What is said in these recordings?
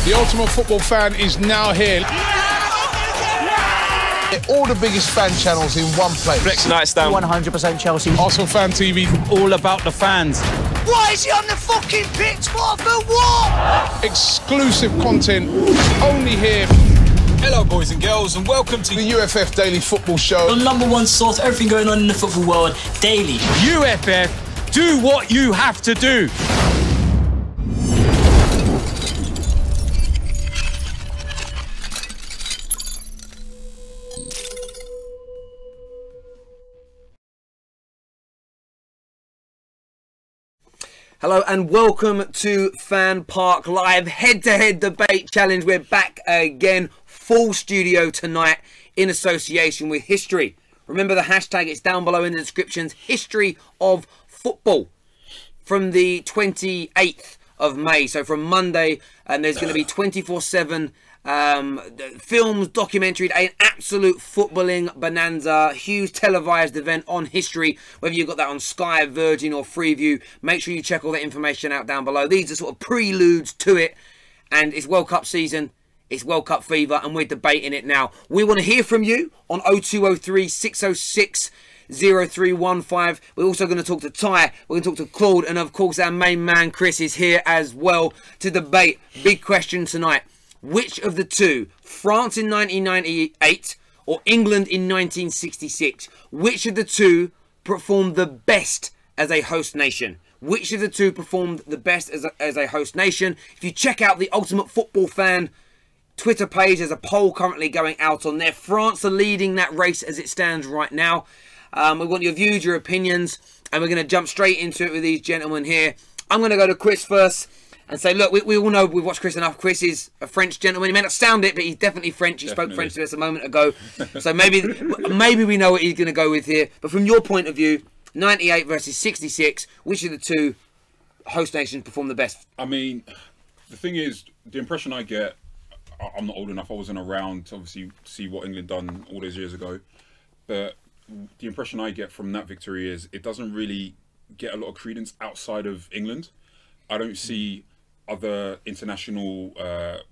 The ultimate football fan is now here. All the biggest fan channels in one place. Flex Night Stand. 100% Chelsea. Arsenal Fan TV. All about the fans. Why is he on the fucking pitch? What for what? Exclusive content only here. Hello, boys and girls, and welcome to The UFF Daily Football Show. The #1 source, everything going on in the football world, daily. UFF. Do what you have to do. Hello and welcome to FanPark Live head-to-head debate challenge. We're back again, full studio tonight in association with History. Remember the hashtag, it's down below in the descriptions, History of Football, from the 28th of May, so from Monday, and there's going to be 24/7 films, documentary, an absolute footballing bonanza, huge televised event on History, whether you've got that on Sky, Virgin or Freeview. Make sure you check all that information out down below. These are sort of preludes to it, and it's World Cup season, it's World Cup fever, and we're debating it now. We want to hear from you on 0203 606 0315. We're also going to talk to Ty, we're going to talk to Claude, and of course our main man Chris is here as well to debate. Big question tonight. Which of the two, France in 1998 or England in 1966, which of the two performed the best as a host nation? Which of the two performed the best as a host nation? If you check out the Ultimate Football Fan Twitter page, there's a poll currently going out on there. France are leading that race as it stands right now. We want your views, your opinions, and we're going to jump straight into it with these gentlemen here. I'm going to go to Chris first and say, look, we all know, we've watched Chris enough. Chris is a French gentleman. He may not sound it, but he's definitely French. He spoke French to us a moment ago. So maybe we know what he's going to go with here. But from your point of view, 98 versus 66, which of the two host nations performed the best? I mean, the thing is, the impression I get, I'm not old enough, I wasn't around to obviously see what England done all those years ago. But the impression I get from that victory is it doesn't really get a lot of credence outside of England. I don't see other international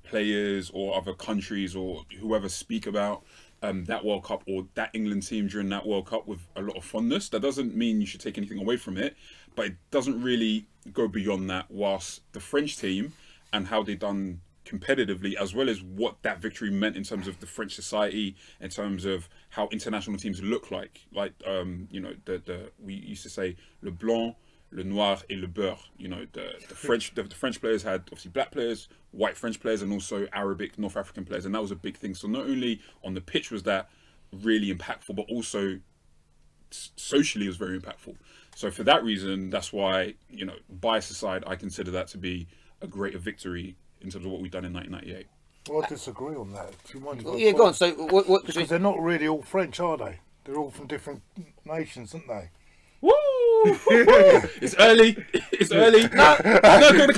players or other countries or whoever speak about that World Cup or that England team during that World Cup with a lot of fondness. That doesn't mean you should take anything away from it, but it doesn't really go beyond that. Whilst the French team and how they done competitively, as well as what that victory meant in terms of the French society, in terms of how international teams look like you know, we used to say le blanc, le noir et le beurre. You know, the French players had obviously black players, white French players, and also Arabic, North African players, and that was a big thing. So not only on the pitch was that really impactful, but also socially it was very impactful. So for that reason, that's why, you know, bias aside, I consider that to be a greater victory in terms of what we've done in 1998. Well, I disagree on that. Do you mind? Yeah, go on. So what because they're not really all French, are they? They're all from different nations, aren't they? Woo! It's early. It's early. No. It's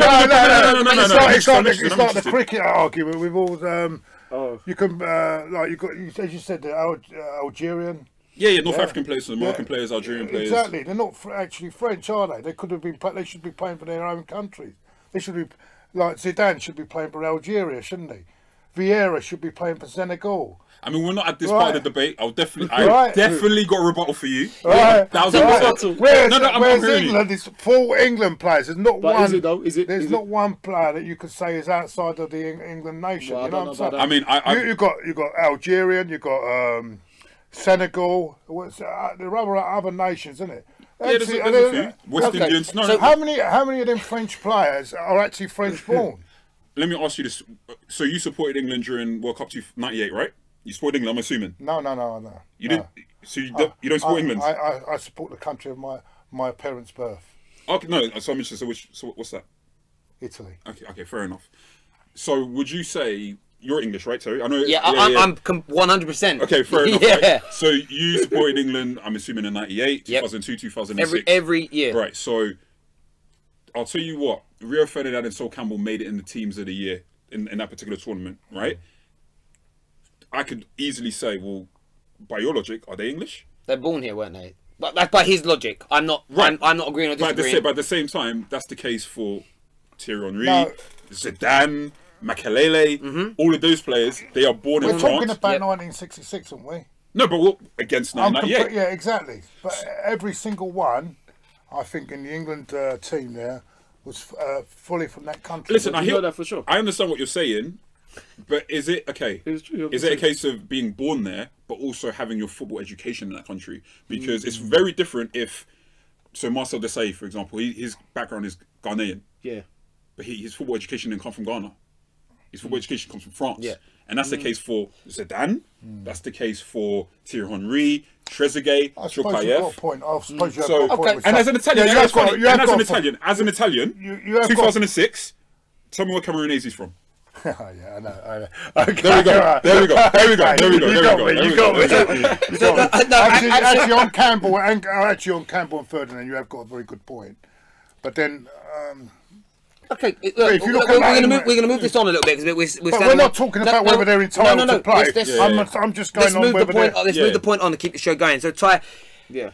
like the cricket argument with all. You can like you got, as you said, the Algerian. Yeah, North African players, the Moroccan players, Algerian players. Exactly. They're not actually French, are they? They could have been. They should be playing for their own countries. They should be, like Zidane should be playing for Algeria, shouldn't he? Vieira should be playing for Senegal. I mean, we're not at this part of the debate. I definitely got a rebuttal for you. Right. Where's England? It's full England players. There's not one. Is it though? There's not one player that you could say is outside of the England nation. Well, you know what I'm saying? I mean, you got Algerian. You got Senegal. There are other nations, isn't it? Yeah, there's a few. West Indians. No. So how many of them French players are actually French born? Let me ask you this. So you supported England during World Cup 98, right? You supported England, I'm assuming. No. You didn't. So you don't support England. I support the country of my parents' birth. Okay, no. So I'm interested. So what's that? Italy. Okay, fair enough. So would you say you're English, right, Terry? I know. Yeah, I'm 100%. Okay, fair enough. Yeah. Right? So you supported England, I'm assuming in 98, 2002, 2006. Every year. Right. So I'll tell you what. Rio Ferdinand and Sol Campbell made it in the teams of the year in that particular tournament, right? I could easily say, well, by your logic, are they English? They're born here, weren't they? But that's by his logic. I'm not. Right. I'm not agreeing or disagreeing. But at the same time, that's the case for Thierry Henry, Zidane, Makelele, all of those players, they are born in We're France. talking about 1966, aren't we? No, but we're against 1998. Yeah, exactly. But every single one, I think, in the England team there was fully from that country. Listen, I hear that for sure. I understand what you're saying, but is it okay? It's true, Is it a case of being born there, but also having your football education in that country? Because it's very different if, so Marcel Desailly, for example, his background is Ghanaian, Yeah. but his football education didn't come from Ghana. His football education comes from France. Yeah. And that's the case for Zidane. That's the case for Thierry Henry, Trezeguet, I suppose you've got a Chokayev. point. I suppose you have So, got a point. with and that. as an Italian, Yeah, you know, it's got- funny, you have and got a as an Italian, You have got- 2006, tell me where Cameroonese is from. Yeah, I know. Okay, There we go. right. There we go. There we go. There we go. You There got we me. go. You got me. There we go. You got me. No, Actually, on Campbell and Ferdinand, you have got a very good point. But then, Okay, if you look at that- we're going to move this on a little bit because we're but standing we're not on- talking about whether they're entitled to play. I'm just going Let's on move the whether point. they're. Let's move the point on to keep the show going. So, Ty, Yeah.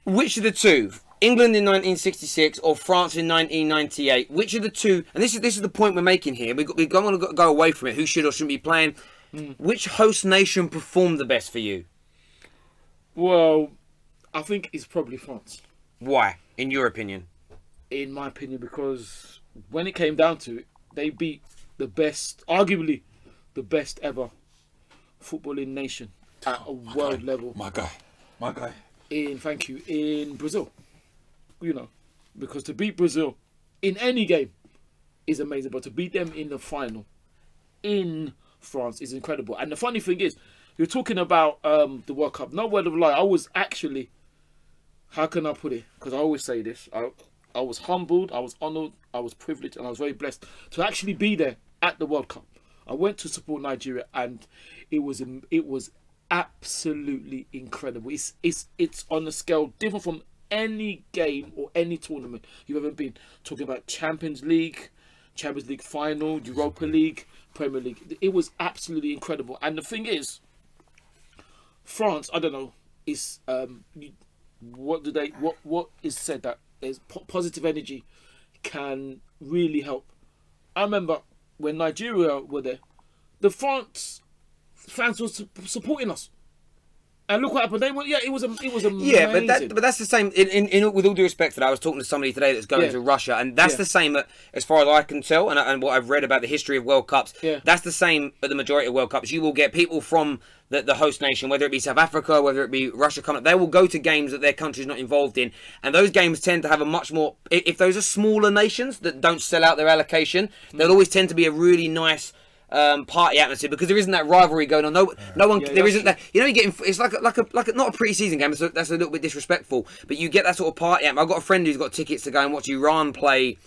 which of the two, England in 1966 or France in 1998? Which of the two? And this is the point we're making here. We don't want to go away from it. Who should or shouldn't be playing? Which host nation performed the best for you? Well, I think it's probably France, Why, in your opinion? in my opinion, because when it came down to it, they beat the best, arguably the best ever footballing nation at a world level. My guy. In Brazil. You know, because to beat Brazil in any game is amazing, but to beat them in the final in France is incredible. And the funny thing is, you're talking about the World Cup. No word of lie, I was actually, how can I put it? Because I always say this, I was humbled, I was honoured, I was privileged, and I was very blessed to actually be there at the World Cup. I went to support Nigeria, and it was absolutely incredible. It's on a scale different from any game or any tournament you've ever been. Talking about Champions League final, Europa League, Premier League. It was absolutely incredible. And the thing is, France, I don't know, is what is said that is positive energy can really help. I remember when Nigeria were there, the France fans were supporting us. And look what happened. They went, it was amazing. Yeah, but that's the same. In with all due respect to that, I was talking to somebody today that's going to Russia, and that's the same as far as I can tell, and what I've read about the history of World Cups. Yeah. That's the same at the majority of World Cups. You will get people from the host nation, whether it be South Africa, whether it be Russia, coming up. They will go to games that their country's not involved in, and those games tend to have a much more. If those are smaller nations that don't sell out their allocation, they'll always tend to be a really nice party atmosphere, because there isn't that rivalry going on. No one. There isn't that. You know, you get. It's like a not a pre-season game. So that's a little bit disrespectful. But you get that sort of party atmosphere. I've got a friend who's got tickets to go and watch Iran play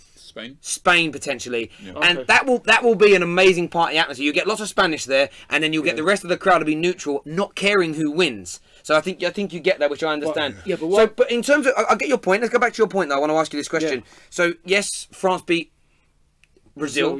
Spain potentially, and that will be an amazing party atmosphere. You get lots of Spanish there, and then you'll get the rest of the crowd to be neutral, not caring who wins. So I think you get that, which I understand. But in terms of, I get your point. Let's go back to your point though. I want to ask you this question. So yes, France beat Brazil.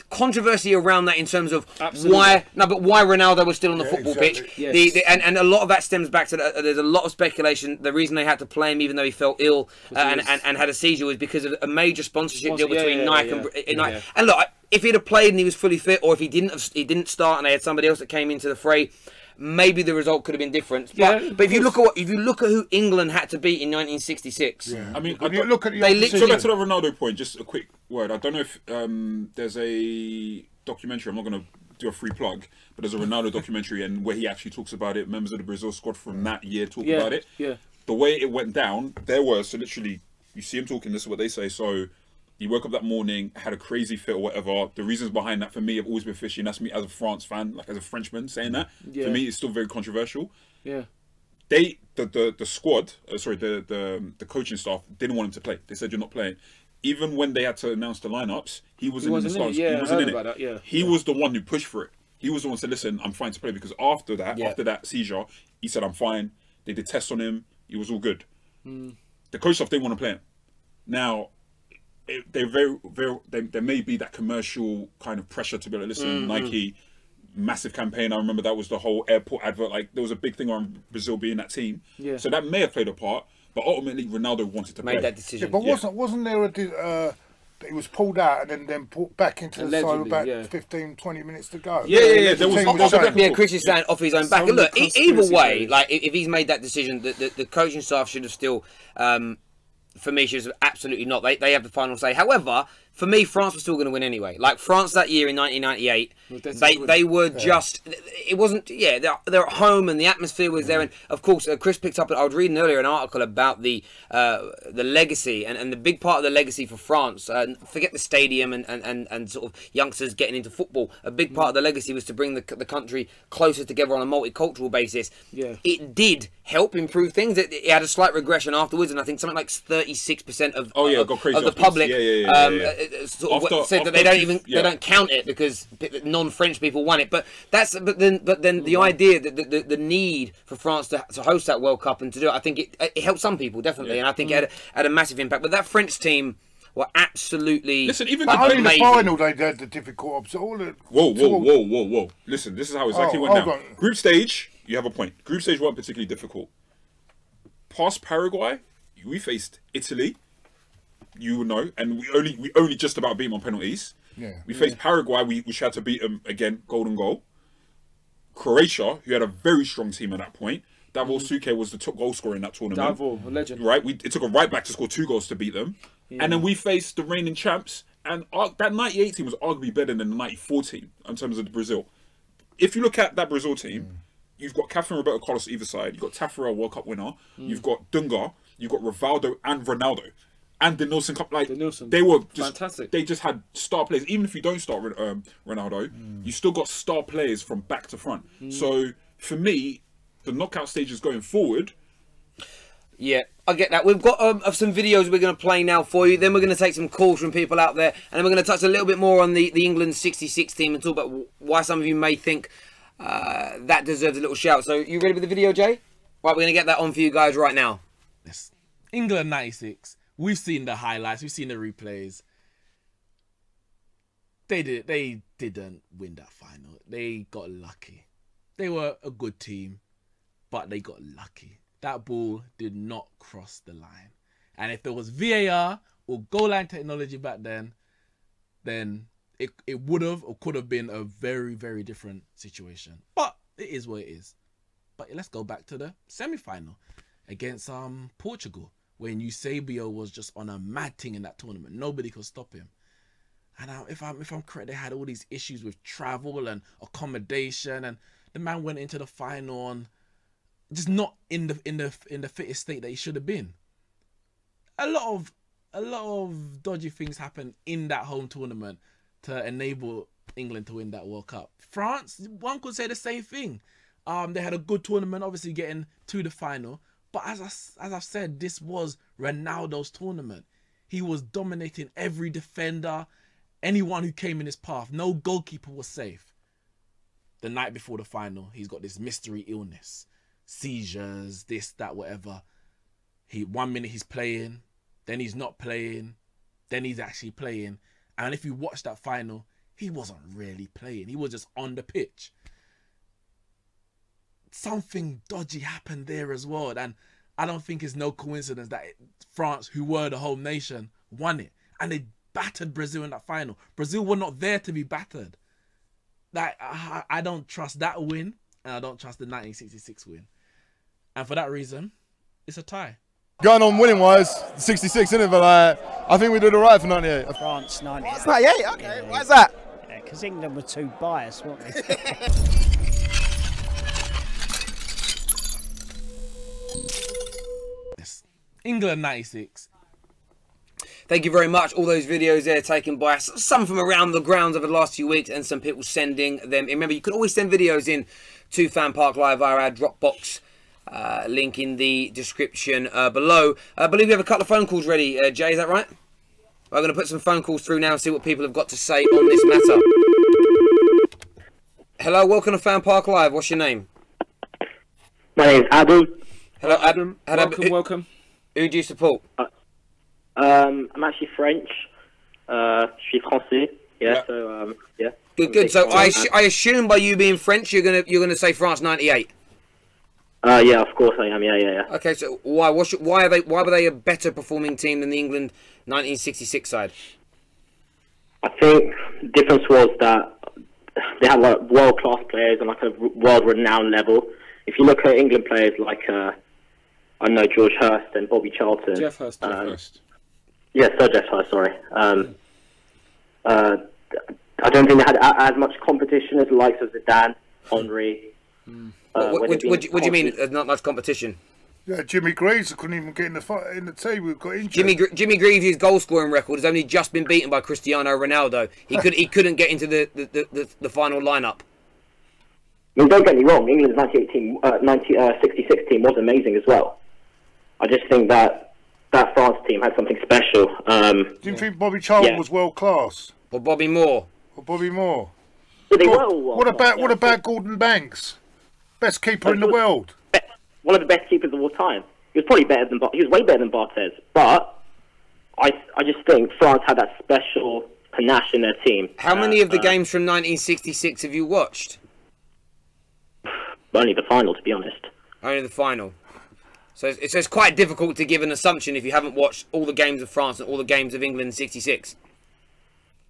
Controversy around that in terms of why Ronaldo was still on the football pitch. Yes. And a lot of that stems back to there's a lot of speculation. The reason they had to play him even though he felt ill and had a seizure was because of a major sponsorship deal between Nike and Nike. And look, if he'd have played and he was fully fit, or if he didn't start and they had somebody else that came into the fray, maybe the result could have been different. But if you look at who England had to beat in 1966, I mean, you look at so back to the Ronaldo point. Just a quick word. I don't know if there's a documentary. I'm not going to do a free plug, but there's a Ronaldo documentary, and where he actually talks about it. Members of the Brazil squad from that year talk about it. The way it went down, there was so literally you see him talking. This is what they say. So he woke up that morning, had a crazy fit or whatever. The reasons behind that for me have always been fishy, and that's me as a France fan, like as a Frenchman saying that. For me, it's still very controversial. The squad, the coaching staff didn't want him to play. They said you're not playing. Even when they had to announce the lineups, he wasn't in the stars. He wasn't in it. He was the one who pushed for it. He was the one who said, "Listen, I'm fine to play." Because after that seizure, he said, "I'm fine." They did tests on him. He was all good. The coach staff didn't want to play him. Now, there may be that commercial kind of pressure to be like, listen, Nike, massive campaign. I remember that was the whole airport advert. Like there was a big thing on Brazil being that team. So that may have played a part, but ultimately Ronaldo wanted to play. Made that decision. But wasn't there He was pulled out and then put back into the side with Allegedly, about 15, 20 minutes to go. Yeah. There was The team off the showing. Yeah, Chris is saying off his own back. Some Look, of the either conspiracy way, theories. like if he's made that decision, the coaching staff should have still, for me, should have absolutely not. They have the final say. However, for me, France was still going to win anyway. Like France that year in 1998, they were just. It wasn't. Yeah, they're at home and the atmosphere was there. And of course, Chris picked up. I was reading earlier an article about the legacy and the big part of the legacy for France. Forget the stadium and sort of youngsters getting into football. A big part of the legacy was to bring the country closer together on a multicultural basis. Yeah. It did help improve things. It had a slight regression afterwards, and I think something like 36% of got crazy of the afterwards. public Yeah. sort of said that they don't count it because non-French people won it. But then the idea that the need for France to host that World Cup and to do it, I think it helped some people definitely, and I think it had a massive impact. But that French team were absolutely Only the final they had the difficult. Whoa. Listen, this is how exactly went down. hold on. Group stage, you have a point. Group stage weren't particularly difficult. Past Paraguay, we faced Italy. You know, and we only just about beat them on penalties. Yeah. We faced Paraguay, which had to beat them again, golden goal. Croatia, who had a very strong team at that point. Davor Suke was the top goal scorer in that tournament. Davor, a legend. Right, it took a right back to score 2 goals to beat them. Yeah. And then we faced the reigning champs, and that 98 team was arguably better than the 94 team in terms of Brazil. If you look at that Brazil team, you've got Catherine Roberto Carlos either side. You've got Tafarel, World Cup winner. You've got Dunga. You've got Rivaldo and Ronaldo. And the Nielsen Cup, they were just fantastic. They just had star players. Even if you don't start Ronaldo, you still got star players from back to front. So for me, the knockout stages going forward. Yeah, I get that. We've got some videos we're going to play now for you. Then we're going to take some calls from people out there, and then we're going to touch a little bit more on the England '66 team and talk about why some of you may think that deserves a little shout. So, you ready with the video, Jay? Right, we're going to get that on for you guys right now. Yes. England '96. We've seen the highlights. We've seen the replays. They didn't win that final. They got lucky. They were a good team, but they got lucky. That ball did not cross the line. And if there was VAR or goal line technology back then it would have or could have been a very, very different situation. But it is what it is. But let's go back to the semi-final against Portugal, when Eusebio was just on a mad thing in that tournament. Nobody could stop him. And if I'm correct, they had all these issues with travel and accommodation, and the man went into the final on just not in the fittest state that he should have been. A lot of dodgy things happened in that home tournament to enable England to win that World Cup. France, one could say the same thing. They had a good tournament, obviously getting to the final. But as I've said, this was Ronaldo's tournament. He was dominating every defender, anyone who came in his path. No goalkeeper was safe. The night before the final, he's got this mystery illness. Seizures, this, that, whatever. 1 minute he's playing, then he's not playing, then he's actually playing. And if you watch that final, he wasn't really playing. He was just on the pitch. Something dodgy happened there as well, and I don't think it's no coincidence that France, who were the home nation, won it, and they battered Brazil in that final. Brazil were not there to be battered. I don't trust that win, and I don't trust the 1966 win, and for that reason, it's a tie. Going on winning wise, 66, isn't it? But I think we did all right for 98. France 98. It's 98, okay. Why is that? Yeah, because England were too biased, weren't they? England '96. Thank you very much. All those videos there taken by us, some from around the grounds over the last few weeks, and some people sending them in. Remember, you can always send videos in to FanPark Live via our Dropbox. Link in the description below. I believe we have a couple of phone calls ready, Jay, is that right? I'm going to put some phone calls through now and see what people have got to say on this matter. Hello, welcome to FanPark Live. What's your name? My name's Adam. Hello, Adam. Adam. Welcome. Who do you support? I'm actually French. Je suis français. Yeah. So yeah. Good. So I assume by you being French, you're gonna say France '98. Yeah, of course I am. Yeah. Okay, so why were they a better performing team than the England 1966 side? I think the difference was that they had like world-class players on like a world-renowned level. If you look at England players like I know George Hurst and Bobby Charlton. Jeff Hurst. Yeah, Sir Jeff Hurst. Sorry. I don't think they had as much competition as the likes of Zidane, Henry. What do you mean? Not much competition. Yeah, Jimmy Greaves couldn't even get in the team. We got injured. Jimmy Greaves' goal scoring record has only just been beaten by Cristiano Ronaldo. He couldn't get into the final lineup. I mean, don't get me wrong. England's 66 team was amazing as well. I just think that France team had something special. Do you think Bobby Charlton was world class? Or Bobby Moore? Yeah, they were all what about Gordon Banks? Best keeper in the world. One of the best keepers of all time. He was probably better than he was way better than Barthez. But I just think France had that special panache in their team. How many of the games from 1966 have you watched? Only the final, to be honest. Only the final. So it's quite difficult to give an assumption if you haven't watched all the games of France and all the games of England in '66.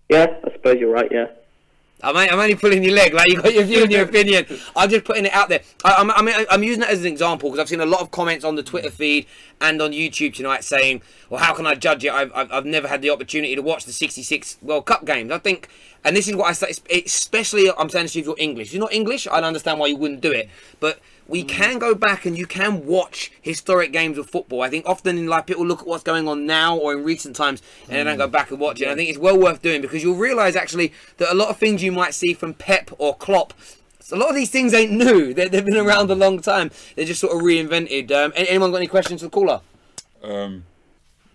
Yeah, I suppose you're right. Yeah. I'm only pulling your leg, like you got your view and your opinion. I'm just putting it out there. I'm using it as an example because I've seen a lot of comments on the Twitter feed and on YouTube tonight saying, "Well, how can I judge it? I've never had the opportunity to watch the '66 World Cup games." I think, and this is what I say, especially I'm saying this if you're English. If you're not English, I understand why you wouldn't do it, but we can go back and you can watch historic games of football. I think often in life people look at what's going on now or in recent times and they don't go back and watch it. And I think it's well worth doing because you'll realise actually that a lot of things you might see from Pep or Klopp, a lot of these things ain't new. They've been around a long time. They're just sort of reinvented. Anyone got any questions for the caller?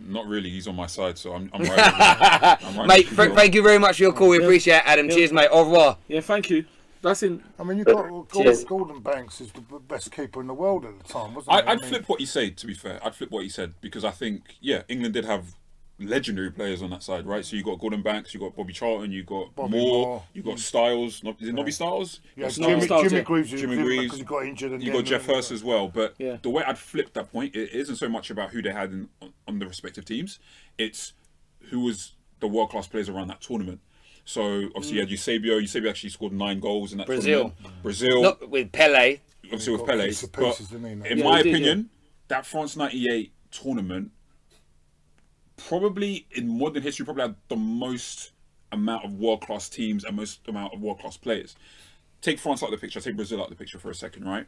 Not really. He's on my side, so I'm right. Mate, thank you very much for your call. We appreciate it, Adam. Cheers, mate. Au revoir. Yeah, thank you. That's in. I mean, you got Gordon Banks is the best keeper in the world at the time, wasn't he? I'd flip what you say. To be fair, I'd flip what he said because I think England did have legendary players on that side, right? So you got Gordon Banks, you got Bobby Charlton, you got Moore, you got Styles. Is it Nobby Styles? Yeah, Jimmy Greaves because he got injured. You got Jeff Hurst as well. But the way I'd flip that point, it isn't so much about who they had on the respective teams. It's who was the world class players around that tournament. So obviously you had Eusebio. Eusebio actually scored 9 goals in that tournament. Brazil. Not with Pele. Obviously with Pele. But in my opinion, that France '98 tournament probably in modern history probably had the most amount of world class teams and most amount of world class players. Take France out of the picture. Take Brazil out of the picture for a second, right?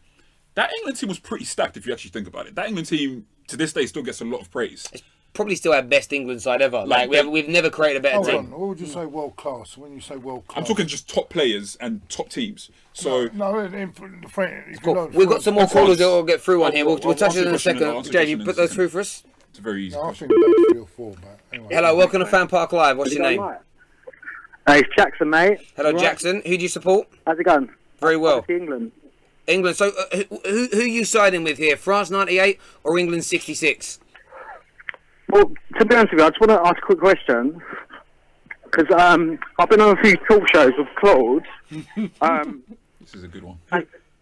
That England team was pretty stacked if you actually think about it. That England team to this day still gets a lot of praise. Probably still our best England side ever. Like we've never created a better team. What would you say world class when you say world class? I'm talking just top players and top teams. So cool. We've got some more callers that will get through on here. We'll touch it in a second. Jay, you put those through for us. It's a very easy. I think about 3 or 4, but anyway. Hello, welcome to FanPark Live. What's your name? Hey, it's Jackson, mate. Hello, Jackson. Who do you support? How's it going? Very well. England. England. So, who are you siding with here? France '98 or England '66? Well, to be honest with you, I just want to ask a quick question. Because I've been on a few talk shows with Claude. This is a good one.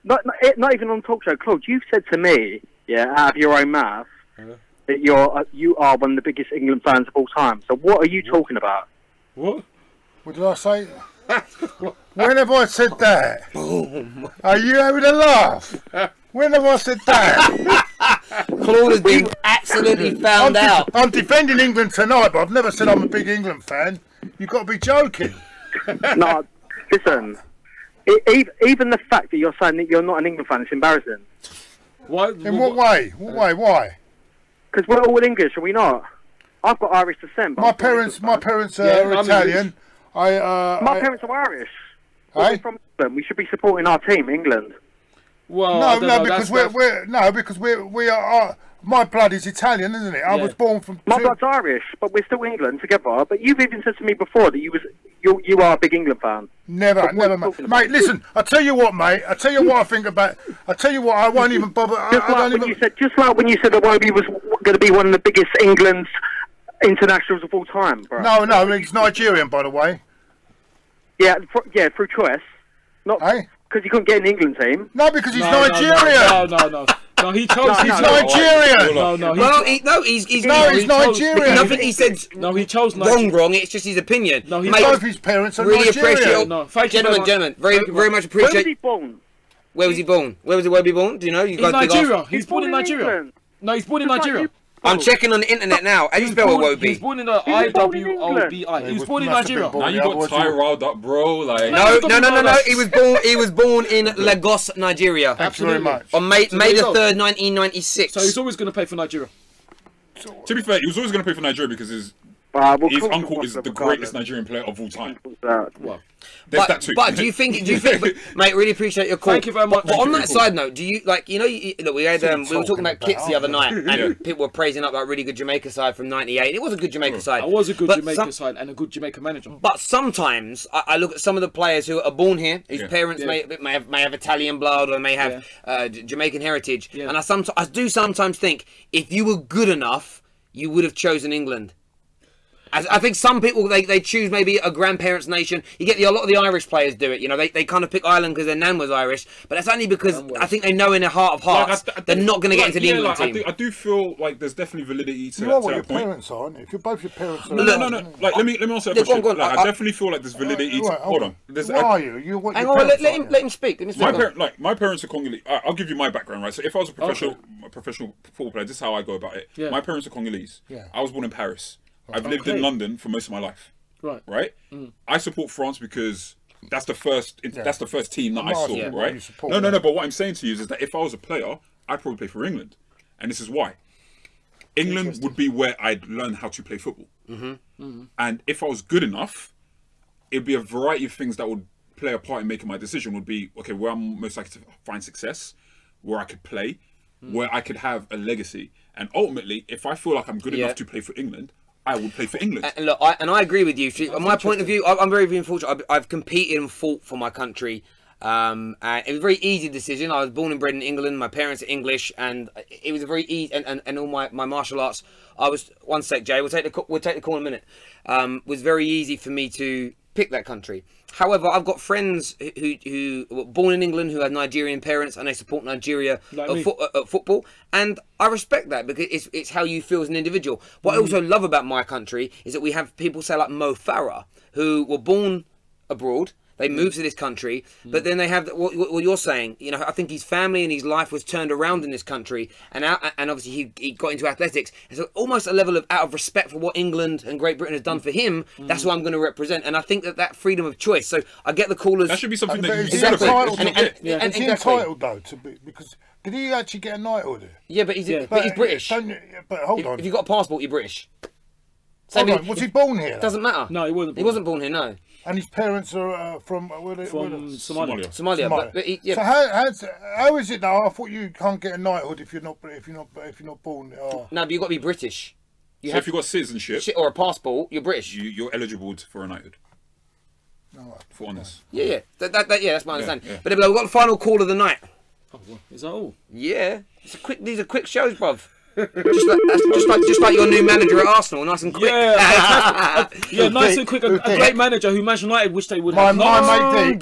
Not even on talk show. Claude, you've said to me, out of your own mouth, that you are one of the biggest England fans of all time. So what are you talking about? What? What did I say? When have I said that? Are you having a laugh? When have I said that? Claude has been absolutely found out. I'm defending England tonight, but I've never said I'm a big England fan. You've got to be joking. No, listen. Even the fact that you're saying that you're not an England fan is embarrassing. What? In what way? What way? Why? Because we're all English, are we not? I've got Irish descent. My parents are Italian. My parents are Irish. We're from England. We should be supporting our team, England. Well, because we are. My blood is Italian, isn't it? I was born from. My blood's Irish, but we're still England together. But you've even said to me before that you are a big England fan. Never, mate. Listen, I tell you what, mate. I tell you what I think about. I tell you what, I won't even bother. Just like when you said that Robbie was going to be one of the biggest England's internationals of all time, bro. No, he's Nigerian, by the way. Yeah, through choice. Not because he couldn't get an England team. No, because he's Nigerian. No. No, he chose. He's Nigerian. No, Well, he's Nigerian. Nothing he said. No, he chose Nigeria. Wrong. It's just his opinion. No, Mate, Both his parents are really Nigerian. appreciate. No, thank you very much. Gentlemen, Thank you very much Where was appreciate. he born? Where was he born? Where was he born? Do you know? You In guys big Nigeria. off. He's born in Nigeria. England. No, he's born in Nigeria. I'm checking on the internet now. How do you spell He Iwobi? was born in the He was born in IWOBI. He was born in Nigeria. Now you got Ty riled up, bro. Like, No. He was born in Lagos, Nigeria. Thanks very much. On May there you the go. 3rd, 1996. So he's always going to play for Nigeria. to be fair, he was always going to play for Nigeria because his We'll his talk uncle about is that the regardless. greatest Nigerian player of all time. Well, There's that too. But do you think, mate, really appreciate your call. Thank you very much. But on Thank you that for your side note, do you like, you know, look, we had we were talking about kits the other night, and people were praising up that really good Jamaica side from '98. It was a good Jamaica side. I was a good But Jamaica side and a good Jamaica manager. But sometimes I look at some of the players who are born here, whose parents may have Italian blood or may have Jamaican heritage, and I do sometimes think if you were good enough, you would have chosen England. I think some people they choose maybe a grandparents' nation. You get a lot of the Irish players do it. You know, they kind of pick Ireland because their nan was Irish, but that's only because I think they know in their heart of hearts they're not going to get into the England team. I do feel like there's definitely validity to You know that what your point. parents are, aren't you? If you're both your parents are... No. Like, let me answer that question. Like, I definitely feel like there's validity to... Hold on. What are you? Hang on, let him speak. My parents are Congolese. I'll give you my background, right? So if I was a professional football player, this is how I go about it. Yeah. My parents are Congolese. Yeah. I was born in Paris. I've lived in London for most of my life. Right? I support France because that's the first team that I saw, right? No, but what I'm saying to you is that if I was a player, I'd probably play for England. And this is why. England would be where I'd learn how to play football. And if I was good enough, it'd be a variety of things that would play a part in making my decision. Would be, okay, where I'm most likely to find success, where I could play, where I could have a legacy. And ultimately, if I feel like I'm good enough to play for England, I would play for England. And look, I agree with you. On my point of view, I'm very fortunate. I've competed and fought for my country. And it was a very easy decision. I was born and bred in England. My parents are English, and it was a very easy. And all my martial arts. I was one sec, Jay. We'll take the call in a minute. Was very easy for me to pick that country. However, I've got friends who were born in England who have Nigerian parents and they support Nigeria at football, and I respect that because it's how you feel as an individual. What I also love about my country is that we have people say like Mo Farah who were born abroad. They moved to this country, but then they have what you're saying. You know, I think his family and his life was turned around in this country, and obviously he got into athletics. And so almost a level of out of respect for what England and Great Britain has done for him. That's what I'm going to represent, and I think that freedom of choice. So I get the callers. That should be something that you exactly. celebrate. Is he entitled though to be, because did he actually get a knighthood? Yeah, but he's British. But hold on. If you've got a passport, you're British. Hold on. Was he born here? Doesn't matter. No, he wasn't. He wasn't born here. No. And his parents are from Somalia. Somalia. So how is it now? I thought you can't get a knighthood if you're not born. No, but you've got to be British. So if you've got citizenship or a passport, you're British. You're eligible for a knighthood. For honest. Yeah. That's my understanding. Yeah. But we've got the final call of the night. Oh, well, is that all? Yeah. These are quick shows, bruv. just like your new manager at Arsenal, nice and quick. Yeah, nice and quick. A great manager who Manchester United wish they would have. My mate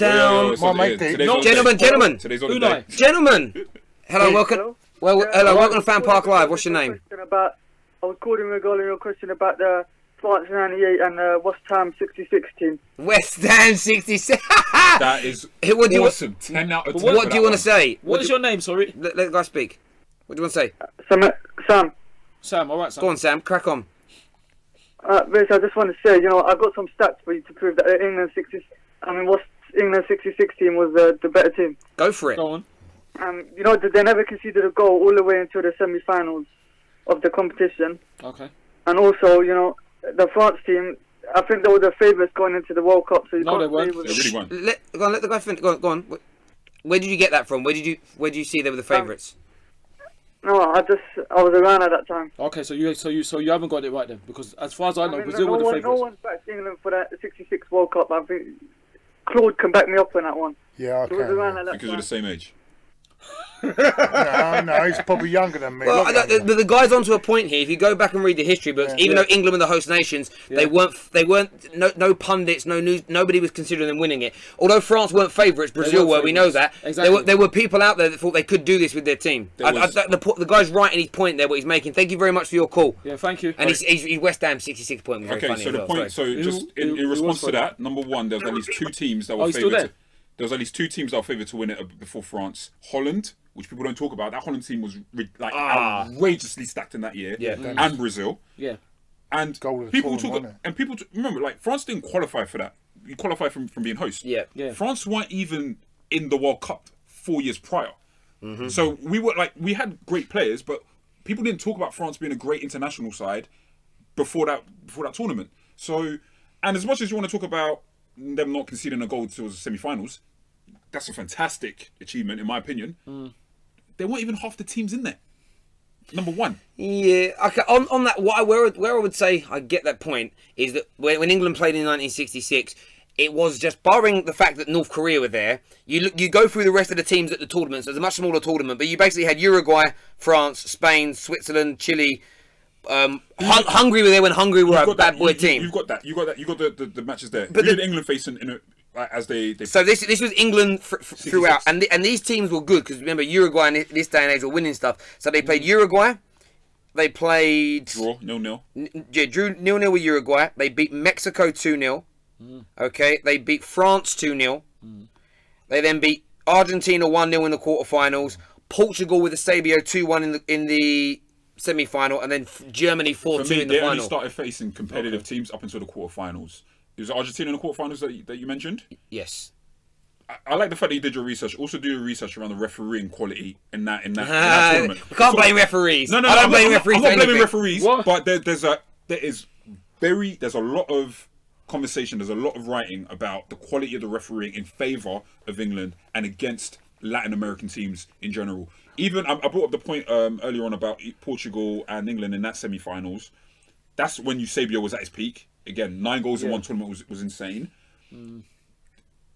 Gentlemen. Hello, welcome. Welcome to FanPark Live. What's your name? I was calling regarding your question about the France 98 and the West Ham 66 team. West Ham 66. That is awesome. 10 out of 10. What do you want to say? What is your name, sorry? Let the guy speak. What do you want to say? Sam. Sam, alright, Sam. Go on, Sam, crack on. Basically, I just want to say, I've got some stats for you to prove that England 66 team was the better team. Go for it. Go on. They never conceded a goal all the way until the semi-finals of the competition. Okay. And also, the France team, I think they were the favourites going into the World Cup. So no, they weren't. They really weren't. Let the guy finish. Go on. Where did you get that from? Where did you see they were the favourites? No, I was around at that time. Okay, so you haven't got it right then, because as far as I know, Brazil were the favourites. No one's backed England for that '66 World Cup. I think Claude can back me up on that one. Yeah, okay. Because you're the same age. No, he's probably younger than me. Well, the guy's onto a point here. If you go back and read the history books, even though England were the host nations, they weren't. No pundits, no news. Nobody was considering them winning it. Although France weren't favourites, Brazil were. We know that. Exactly. There were people out there that thought they could do this with their team. The guy's right in his point there. What he's making. Thank you very much for your call. Yeah, thank you. And he's West Ham 66 point. Okay, so the point. So just in response to that, number one, there's at least two teams that were favoured. There was at least two teams that were favoured to win it before France. Holland, which people don't talk about. That Holland team was like outrageously stacked in that year. Yeah, and Brazil. Yeah, and people talk remember, like, France didn't qualify for that. You qualify from being host. Yeah. France weren't even in the World Cup 4 years prior. So we had great players, but people didn't talk about France being a great international side before that tournament. So, and as much as you want to talk about them not conceding a goal to the semi-finals, that's a fantastic achievement in my opinion. There weren't even half the teams in there. Number one. Yeah. Okay. On that, where I would say I get that point is that when England played in 1966, it was just, barring the fact that North Korea were there, you go through the rest of the teams at the tournament. So it's a much smaller tournament, but you basically had Uruguay, France, Spain, Switzerland, Chile. Hungary were there when Hungary were a bad boy team. You've got that. You got the matches there. But who did England face as they? So this was England throughout, and these teams were good because remember Uruguay in this day and age were winning stuff. So they played Uruguay. They played draw 0-0. Yeah, drew 0-0 with Uruguay. They beat Mexico 2-0. Okay, they beat France 2-0. They then beat Argentina 1-0 in the quarterfinals. Portugal with Eusebio 2-1 in the semi-final, and then Germany 4-2 in the final. They only started facing competitive teams up until the quarterfinals. It was Argentina in the quarterfinals that you mentioned? Yes. I like the fact that you did your research. Also do your research around the refereeing quality in that tournament. We can't blame referees. No, I don't blame referees. I'm not blaming referees, but there's a lot of conversation, there's a lot of writing about the quality of the refereeing in favour of England and against Latin American teams in general. Even I brought up the point earlier on about Portugal and England in that semi-finals. That's when Eusebio was at his peak. Again, 9 goals in one tournament was insane.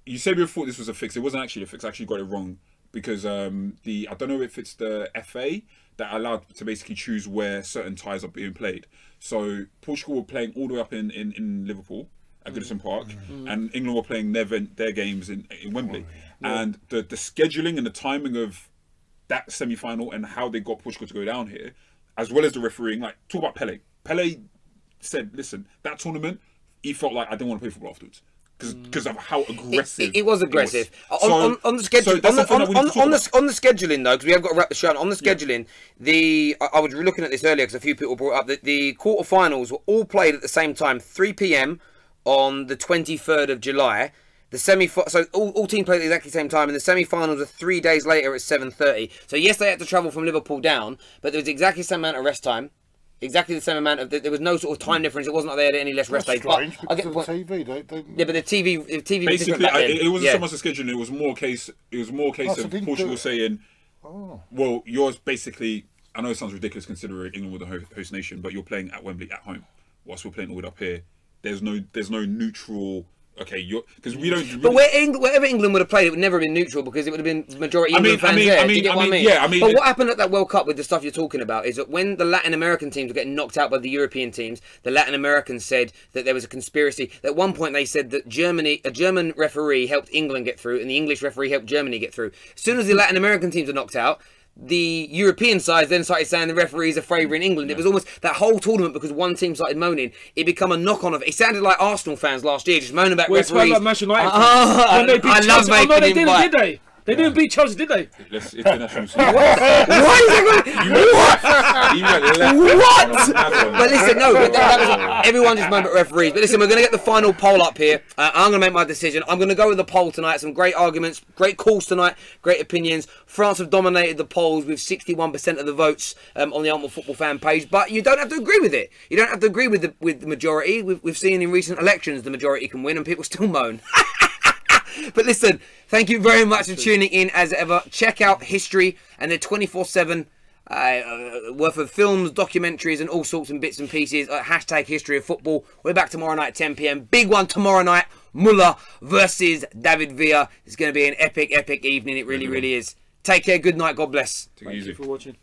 Eusebio thought this was a fix. It wasn't actually a fix. I actually got it wrong because I don't know if it's the FA that allowed to basically choose where certain ties are being played. So Portugal were playing all the way up in Liverpool at Goodison Park, and England were playing their games in Wembley. And the scheduling and the timing of that semi-final and how they got Portugal to go down here, as well as the refereeing, like, talk about Pele. Pele said, listen, that tournament, he felt like I didn't want to play football afterwards. Because of how aggressive it was aggressive. On the schedule, on the scheduling though, because we have got to wrap the show. On the scheduling, I was looking at this earlier because a few people brought up that the quarterfinals were all played at the same time, 3 p.m. on the 23rd of July. The so all teams played at exactly the same time, and the semi-finals are 3 days later at 7:30. So yes, they had to travel from Liverpool down, but there was exactly the same amount of rest time. Exactly the same amount of. There was no sort of time difference. It wasn't like they had any less rest days. But I get the TV. Yeah, but the TV. Basically, it wasn't so much the scheduling. It was more case. It was more case of Portugal saying, "Well, yours basically." I know it sounds ridiculous considering England were the host nation, but you're playing at Wembley at home, whilst we're playing all the way up here. There's no neutral. Okay, because we don't. But wherever England would have played, it would never have been neutral because it would have been majority England fans there. Do you get what I mean? Yeah, But what happened at that World Cup with the stuff you're talking about is that when the Latin American teams were getting knocked out by the European teams, the Latin Americans said that there was a conspiracy. At one point, they said that a German referee helped England get through, and the English referee helped Germany get through. As soon as the Latin American teams were knocked out, the European sides then started saying the referees are favouring England. It was almost that whole tournament because one team started moaning. It became a knock-on of. It sounded like Arsenal fans last year just moaning about referees. About Manchester United. When they beat Chelsea. love making they didn't, did they? They didn't beat Chelsea, did they? Let's international. What? But listen, no. Everyone just moaned about referees. But listen, we're going to get the final poll up here. I'm going to make my decision. I'm going to go with the poll tonight. Some great arguments, great calls tonight, great opinions. France have dominated the polls with 61% of the votes on the Ultimate Football Fan page. But you don't have to agree with it. You don't have to agree with the majority. We've seen in recent elections the majority can win, and people still moan. But listen, thank you very much for tuning in as ever. Check out History and their 24/7 worth of films, documentaries and all sorts and bits and pieces. Hashtag History of Football. We're back tomorrow night at 10 p.m. Big one tomorrow night. Muller versus David Villa. It's going to be an epic, epic evening. It really, really is. Take care. Good night. God bless. Take it easy. Thank you for watching.